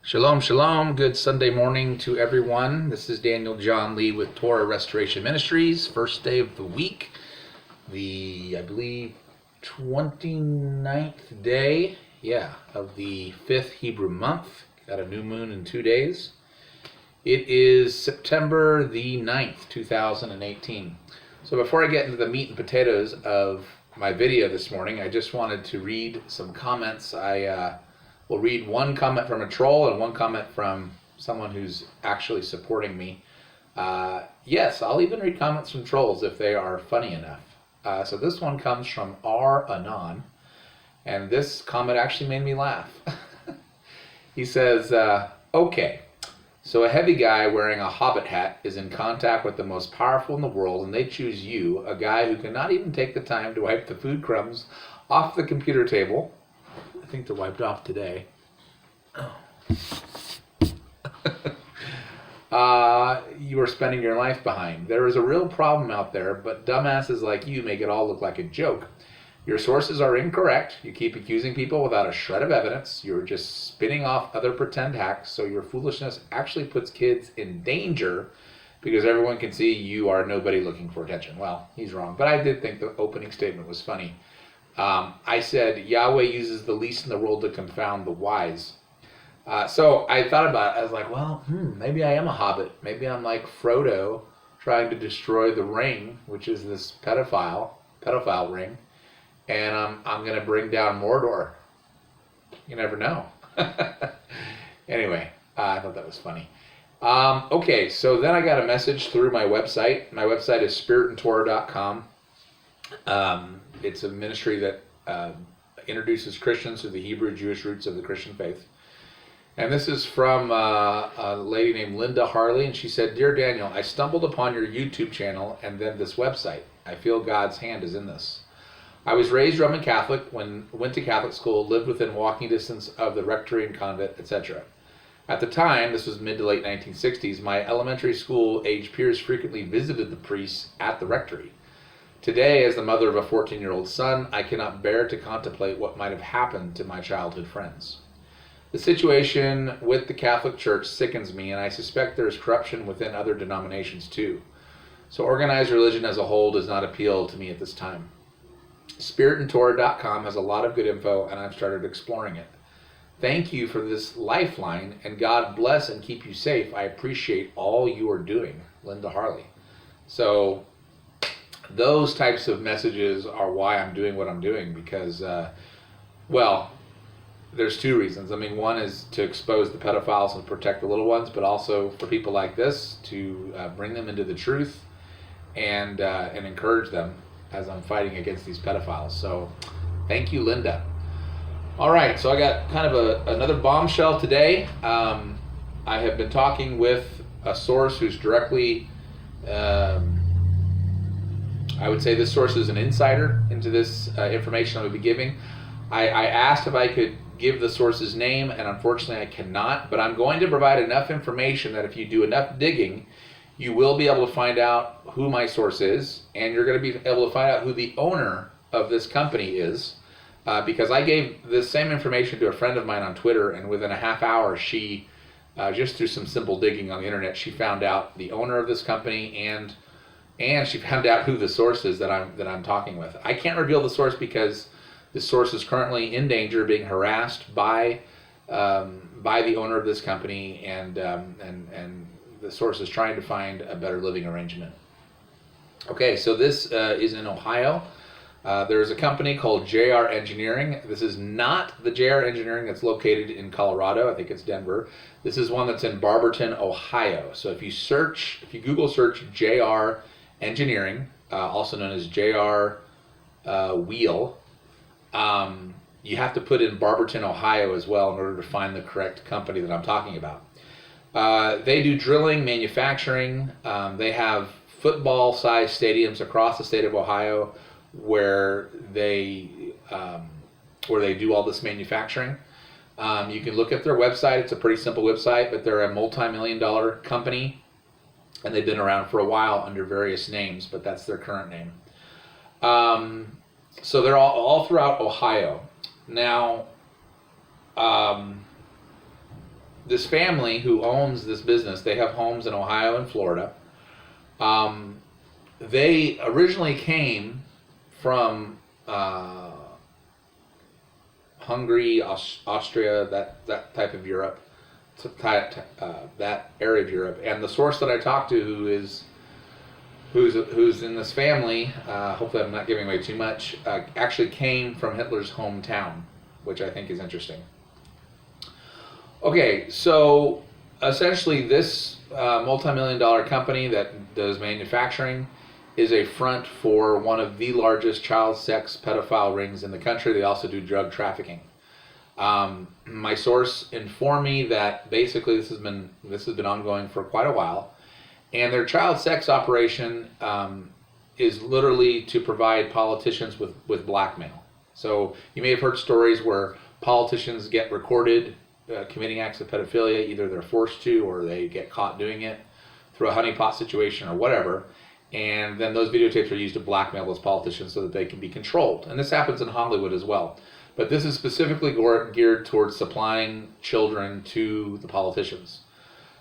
Shalom, shalom. Good Sunday morning to everyone. This is Daniel John Lee with Torah Restoration Ministries. First day of the week, I believe, 29th day, of the 5th Hebrew month. Got a new moon in 2 days. It is September the 9th, 2018. So before I get into the meat and potatoes of my video this morning, I just wanted to read some comments. We'll read one comment from a troll and one comment from someone who's actually supporting me. Yes, I'll even read comments from trolls if they are funny enough. So this one comes from R. Anon, and this comment actually made me laugh. He says, okay, so a heavy guy wearing a hobbit hat is in contact with the most powerful in the world, and they choose you, a guy who cannot even take the time to wipe the food crumbs off the computer table. I think they're wiped off today. You are spending your life behind. There is a real problem out there, but dumbasses like you make it all look like a joke. Your sources are incorrect. You keep accusing people without a shred of evidence. You're just spinning off other pretend hacks, so your foolishness actually puts kids in danger because everyone can see you are nobody looking for attention. Well, he's wrong, but I did think the opening statement was funny. I said, Yahweh uses the least in the world to confound the wise. So I thought about it. I was like, well, maybe I am a hobbit. Maybe I'm like Frodo trying to destroy the ring, which is this pedophile ring. And I'm going to bring down Mordor. You never know. Anyway, I thought that was funny. Okay, so then I got a message through my website. My website is spiritandtorah.com. It's a ministry that introduces Christians to the Hebrew Jewish roots of the Christian faith. And this is from a lady named Linda Harley, and she said, Dear Daniel, I stumbled upon your YouTube channel and then this website. I feel God's hand is in this. I was raised Roman Catholic, went to Catholic school, lived within walking distance of the rectory and convent, etc. At the time, this was mid to late 1960s, my elementary school age peers frequently visited the priests at the rectory. Today, as the mother of a 14-year-old son, I cannot bear to contemplate what might have happened to my childhood friends. The situation with the Catholic Church sickens me, and I suspect there is corruption within other denominations too. So organized religion as a whole does not appeal to me at this time. Spiritandtorah.com has a lot of good info, and I've started exploring it. Thank you for this lifeline, and God bless and keep you safe. I appreciate all you are doing, Linda Harley. So those types of messages are why I'm doing what I'm doing, because, there's two reasons. I mean, one is to expose the pedophiles and protect the little ones, but also for people like this to bring them into the truth and encourage them as I'm fighting against these pedophiles. So thank you, Linda. All right, so I got kind of another bombshell today. I have been talking with a source who's directly, I would say this source is an insider into this information I will be giving. I asked if I could give the source's name, and unfortunately I cannot, but I'm going to provide enough information that if you do enough digging, you will be able to find out who my source is, and you're going to be able to find out who the owner of this company is, because I gave this same information to a friend of mine on Twitter, and within a half hour she, just through some simple digging on the internet, she found out the owner of this company, and she found out who the source is that I'm talking with. I can't reveal the source because the source is currently in danger, being harassed by the owner of this company, and the source is trying to find a better living arrangement. Okay, so this is in Ohio. There's a company called JR Engineering. This is not the JR Engineering that's located in Colorado. I think it's Denver. This is one that's in Barberton, Ohio. So if you Google search JR Engineering, also known as JR Wheel, you have to put in Barberton, Ohio as well in order to find the correct company that I'm talking about. They do drilling, manufacturing. They have football-sized stadiums across the state of Ohio where they do all this manufacturing. You can look at their website. It's a pretty simple website, but they're a multi-million-dollar company, and they've been around for a while under various names, but that's their current name. So they're all throughout Ohio. Now, this family who owns this business, they have homes in Ohio and Florida. They originally came from Hungary, Austria, that type of Europe, that area of Europe. And the source that I talked to, who's in this family, hopefully I'm not giving away too much, actually came from Hitler's hometown, which I think is interesting. Okay, so essentially this multi-million-dollar company that does manufacturing is a front for one of the largest child sex pedophile rings in the country. They also do drug trafficking. My source informed me that basically this has been ongoing for quite a while, and their child sex operation is literally to provide politicians with blackmail. So you may have heard stories where politicians get recorded committing acts of pedophilia. Either they're forced to, or they get caught doing it through a honeypot situation or whatever. And then those videotapes are used to blackmail those politicians so that they can be controlled. And this happens in Hollywood as well. But this is specifically geared towards supplying children to the politicians.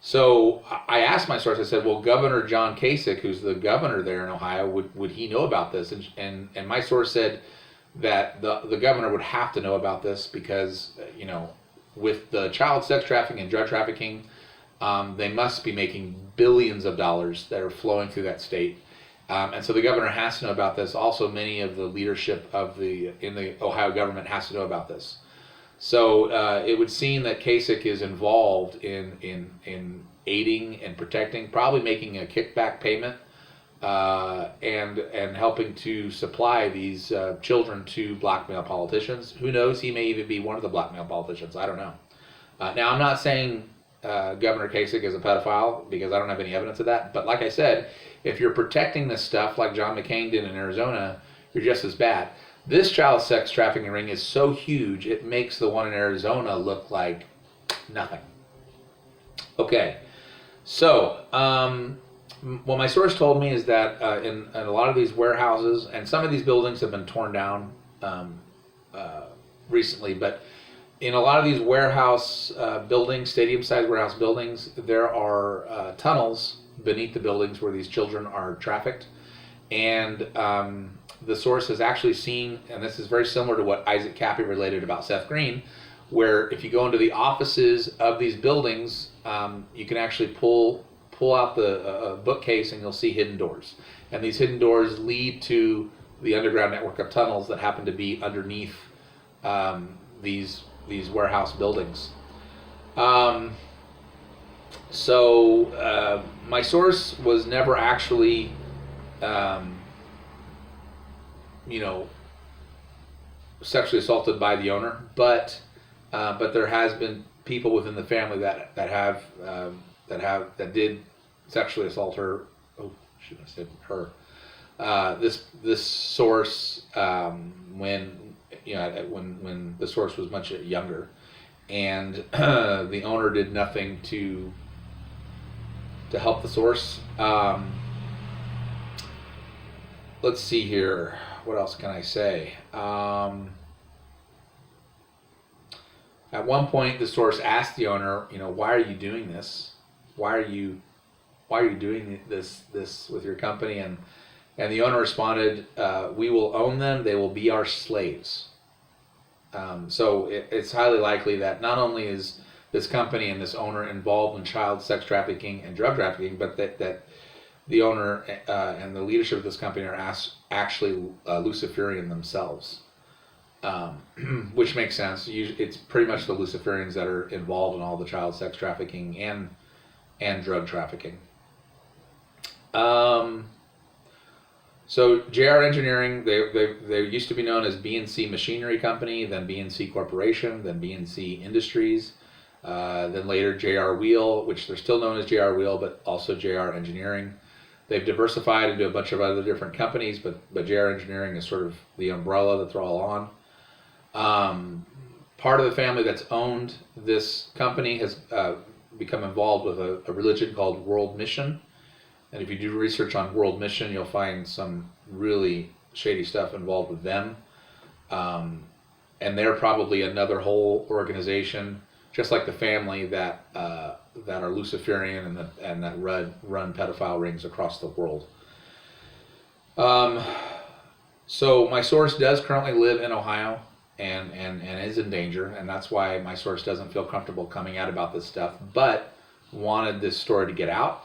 So I asked my source, I said, well, Governor John Kasich, who's the governor there in Ohio, would he know about this? And my source said that the governor would have to know about this because, with the child sex trafficking and drug trafficking, they must be making billions of dollars that are flowing through that state. And so the governor has to know about this. Also, many of the leadership in the Ohio government has to know about this. So it would seem that Kasich is involved in aiding and protecting, probably making a kickback payment, and helping to supply these children to blackmail politicians. Who knows? He may even be one of the blackmail politicians. I don't know. Now, I'm not saying Governor Kasich is a pedophile because I don't have any evidence of that. But like I said, if you're protecting this stuff like John McCain did in Arizona, you're just as bad. This child sex trafficking ring is so huge, it makes the one in Arizona look like nothing. Okay, so what my source told me is that in a lot of these warehouses, and some of these buildings have been torn down recently, but in a lot of these warehouse buildings, stadium-sized warehouse buildings, there are tunnels beneath the buildings where these children are trafficked. And the source has actually seen, and this is very similar to what Isaac Cappy related about Seth Green, where if you go into the offices of these buildings, you can actually pull out the bookcase and you'll see hidden doors. And these hidden doors lead to the underground network of tunnels that happen to be underneath these warehouse buildings. So my source was never actually, sexually assaulted by the owner, but there has been people within the family that did sexually assault her. Oh, shouldn't have said her. This source, when the source was much younger, and the owner did nothing to help the source. Let's see here. What else can I say? At one point, the source asked the owner, why are you doing this? Why are you doing this with your company? And the owner responded, we will own them. They will be our slaves. So it's highly likely that not only is this company and this owner involved in child sex trafficking and drug trafficking, but that the owner and the leadership of this company are actually Luciferian themselves, which makes sense. It's pretty much the Luciferians that are involved in all the child sex trafficking and drug trafficking. So JR Engineering, they used to be known as BNC Machinery Company, then BNC Corporation, then BNC Industries, then later JR Wheel, which they're still known as JR Wheel, but also JR Engineering. They've diversified into a bunch of other different companies, but JR Engineering is sort of the umbrella that they're all on. Part of the family that's owned this company has become involved with a religion called World Mission. And if you do research on World Mission, you'll find some really shady stuff involved with them. And they're probably another whole organization. just like the family that that are Luciferian and that run pedophile rings across the world. So my source does currently live in Ohio and is in danger, and that's why my source doesn't feel comfortable coming out about this stuff, but wanted this story to get out.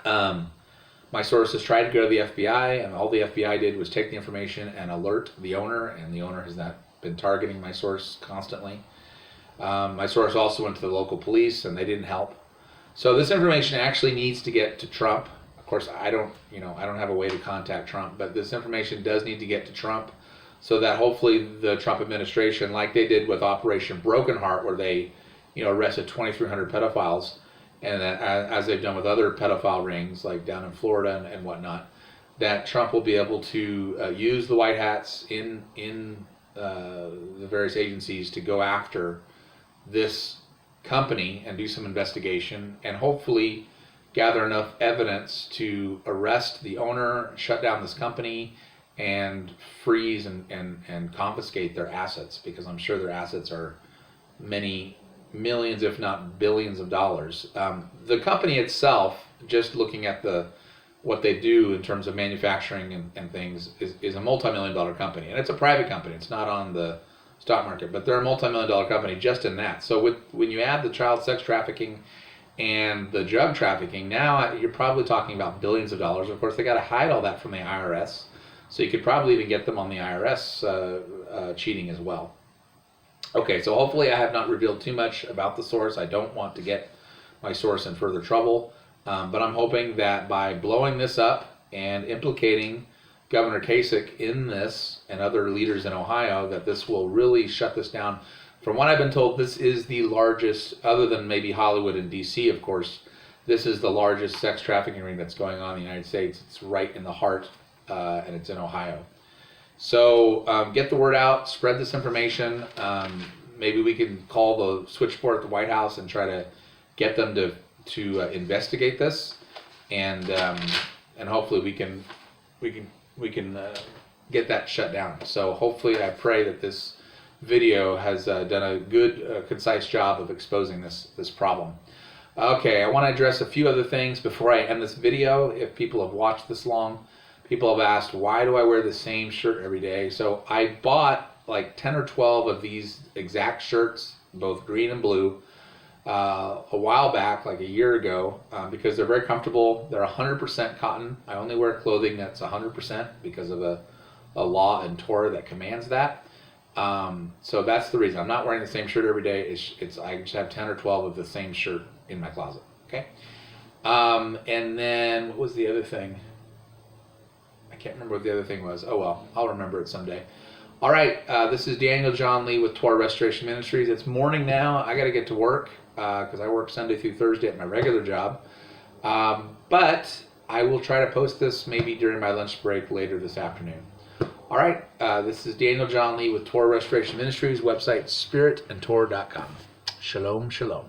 My source has tried to go to the FBI, and all the FBI did was take the information and alert the owner, and the owner has not been targeting my source constantly. My source also went to the local police, and they didn't help. So this information actually needs to get to Trump. Of course, I don't have a way to contact Trump, but this information does need to get to Trump, so that hopefully the Trump administration, like they did with Operation Broken Heart, where they, arrested 2,300 pedophiles, and that, as they've done with other pedophile rings, like down in Florida and whatnot, that Trump will be able to use the white hats in the various agencies to go after this company and do some investigation, and hopefully gather enough evidence to arrest the owner, shut down this company, and freeze and confiscate their assets, because I'm sure their assets are many millions, if not billions of dollars. The company itself, just looking at what they do in terms of manufacturing and things, is a multi-million-dollar company, and it's a private company. It's not on the stock market, but they're a multi-million-dollar company just in that. So when you add the child sex trafficking and the drug trafficking, now you're probably talking about billions of dollars. Of course, they got to hide all that from the IRS, so you could probably even get them on the IRS cheating as well. Okay, so hopefully I have not revealed too much about the source. I don't want to get my source in further trouble, but I'm hoping that by blowing this up and implicating Governor Kasich in this and other leaders in Ohio, that this will really shut this down. From what I've been told, this is the largest, other than maybe Hollywood and DC, of course, this is the largest sex trafficking ring that's going on in the United States. It's right in the heart, and it's in Ohio. So get the word out, spread this information. Maybe we can call the switchboard at the White House and try to get them to investigate this, and hopefully we can get that shut down. So hopefully, I pray that this video has done a good, concise job of exposing this problem. Okay, I want to address a few other things before I end this video. If people have watched this long, people have asked, why do I wear the same shirt every day? So I bought like 10 or 12 of these exact shirts, both green and blue, a while back, like a year ago, because they're very comfortable. They're 100% cotton. I only wear clothing that's 100% because of a law in Torah that commands that. So that's the reason. I'm not wearing the same shirt every day. I just have 10 or 12 of the same shirt in my closet. Okay. And then what was the other thing? I can't remember what the other thing was. Oh well, I'll remember it someday. All right, this is Daniel John Lee with Torah Restoration Ministries. It's morning now. I got to get to work because I work Sunday through Thursday at my regular job. But I will try to post this maybe during my lunch break later this afternoon. All right, this is Daniel John Lee with Torah Restoration Ministries, website spiritandtorah.com. Shalom, shalom.